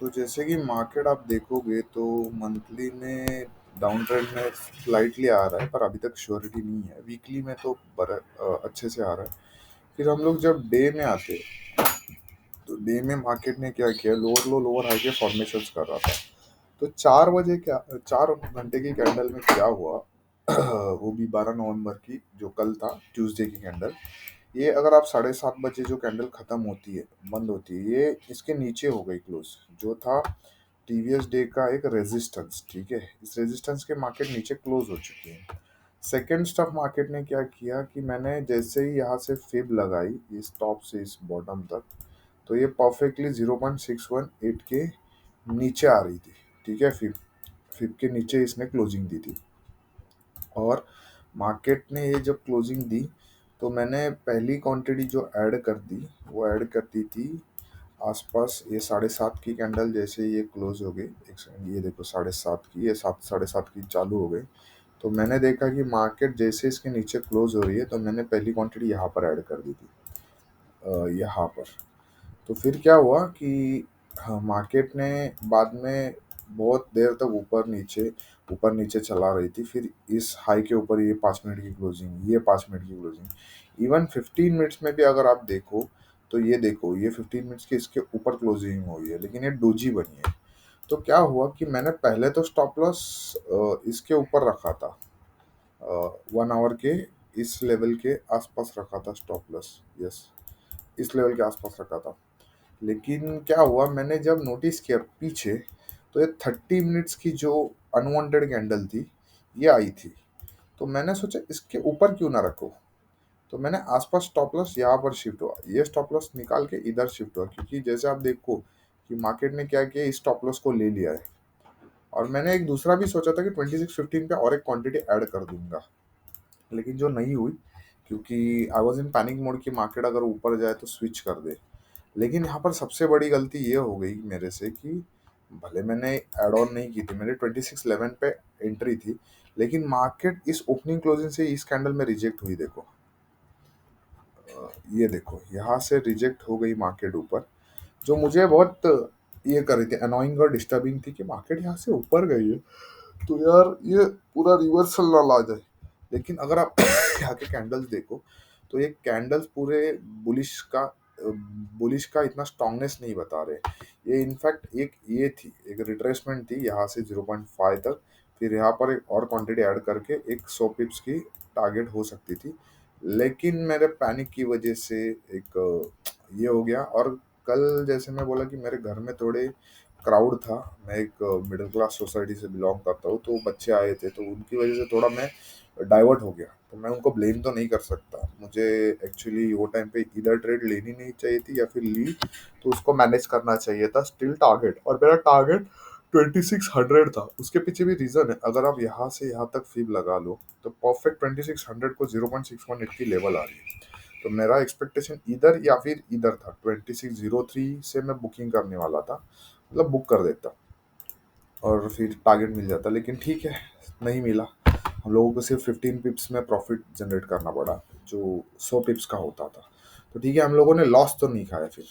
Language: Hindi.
तो जैसे कि मार्केट आप देखोगे तो मंथली में डाउन ट्रेंड में स्लाइटली आ रहा है, पर अभी तक श्योरिटी नहीं है। वीकली में तो अच्छे से आ रहा है। फिर हम लोग जब डे में आते तो डे में मार्केट ने क्या किया, लोअर लो लोअर हाई के फॉर्मेशन कर रहा था। तो 4 बजे क्या, 4 घंटे की कैंडल में क्या हुआ वो भी 12 नवंबर की, जो कल था ट्यूसडे की कैंडल। ये अगर आप 7:30 बजे जो कैंडल खत्म होती है, बंद होती है, ये इसके नीचे हो गई क्लोज। जो था टीवीएस डे का एक रेजिस्टेंस, ठीक है, इस रेजिस्टेंस के मार्केट नीचे क्लोज हो चुकी है। सेकेंड स्टॉक मार्केट ने क्या किया कि मैंने जैसे ही यहाँ से फिब लगाई इस टॉप से इस बॉटम तक, तो ये परफेक्टली 0.618 के नीचे आ रही थी। ठीक है, फिब फिब के नीचे इसने क्लोजिंग दी थी। और मार्केट ने ये जब क्लोजिंग दी तो मैंने पहली क्वांटिटी जो ऐड कर दी, वो ऐड कर दी थी आसपास ये 7:30 की कैंडल। जैसे ये क्लोज हो गई, एक सेकंड, ये देखो 7:30 की, ये 7:30 की चालू हो गई। तो मैंने देखा कि मार्केट जैसे इसके नीचे क्लोज हो रही है, तो मैंने पहली क्वांटिटी यहाँ पर ऐड कर दी थी, यहाँ पर। तो फिर क्या हुआ कि हाँ, मार्केट ने बाद में बहुत देर तक ऊपर नीचे चला रही थी। फिर इस हाई के ऊपर ये 5 मिनट की क्लोजिंग, ये 5 मिनट की क्लोजिंग, इवन 15 मिनट्स में भी अगर आप देखो तो ये देखो, ये 15 मिनट्स के इसके ऊपर क्लोजिंग हुई है, लेकिन ये डोजी बनी है। तो क्या हुआ कि मैंने पहले तो स्टॉप लॉस इसके ऊपर रखा था, 1 आवर के इस लेवल के आसपास रखा था स्टॉप लॉस। यस, इस लेवल के आसपास रखा था। लेकिन क्या हुआ, मैंने जब नोटिस किया पीछे, तो ये 30 मिनट्स की जो अनवांटेड कैंडल थी, ये आई थी। तो मैंने सोचा इसके ऊपर क्यों ना रखो। तो मैंने आसपास स्टॉप लॉस यहाँ पर शिफ्ट हुआ, ये स्टॉप लॉस निकाल के इधर शिफ्ट हुआ, क्योंकि जैसे आप देखो कि मार्केट ने क्या किया, इस स्टॉप लॉस को ले लिया है। और मैंने एक दूसरा भी सोचा था कि 26:15 पे और एक क्वांटिटी ऐड कर दूंगा, लेकिन जो नहीं हुई, क्योंकि I was in panic mode कि मार्केट अगर ऊपर जाए तो स्विच कर दे। लेकिन यहाँ पर सबसे बड़ी गलती ये हो गई मेरे से कि भले मैंने ऐड ऑन नहीं की थी, मेरे 26:11 पे एंट्री थी, लेकिन मार्केट इस ओपनिंग क्लोजिंग से इस कैंडल में रिजेक्ट हुई। देखो, ये देखो, यहाँ से रिजेक्ट हो गई मार्केट ऊपर, जो मुझे बहुत ये कर रही थी, अनोइंग और डिस्टर्बिंग थी कि मार्केट यहाँ से ऊपर गई है, तो यार ये पूरा रिवर्सल ना ला जाए। लेकिन अगर आप यहाँ के कैंडल्स देखो, तो ये कैंडल्स पूरे बुलिश का इतना स्ट्रांगनेस नहीं बता रहे। ये इनफैक्ट एक ये थी, एक रिट्रेसमेंट थी यहाँ से 0.5 तक। फिर यहाँ पर एक और क्वांटिटी ऐड करके एक 100 पिप्स की टारगेट हो सकती थी, लेकिन मेरे पैनिक की वजह से एक ये हो गया। और कल जैसे मैं बोला कि मेरे घर में थोड़े क्राउड था, मैं एक मिडिल क्लास सोसाइटी से बिलोंग करता हूँ, तो बच्चे आए थे, तो उनकी वजह से थोड़ा मैं डाइवर्ट हो गया। तो मैं उनको ब्लेम तो नहीं कर सकता, मुझे एक्चुअली वो टाइम पे इधर ट्रेड लेनी नहीं चाहिए थी, या फिर ली तो उसको मैनेज करना चाहिए था स्टिल टारगेट। और मेरा टारगेट 2600 था। उसके पीछे भी रीज़न है, अगर आप यहाँ से यहाँ तक फीब लगा लो तो परफेक्ट 2600 को 0.618 की लेवल आ रही है। तो मेरा एक्सपेक्टेशन इधर या फिर इधर था, 2603 से मैं बुकिंग करने वाला था, मतलब बुक कर देता और फिर टारगेट मिल जाता। लेकिन ठीक है, नहीं मिला। हम लोगों को सिर्फ 15 पिप्स में प्रॉफिट जनरेट करना पड़ा, जो 100 पिप्स का होता था। तो ठीक है, हम लोगों ने लॉस तो नहीं खाया फिर।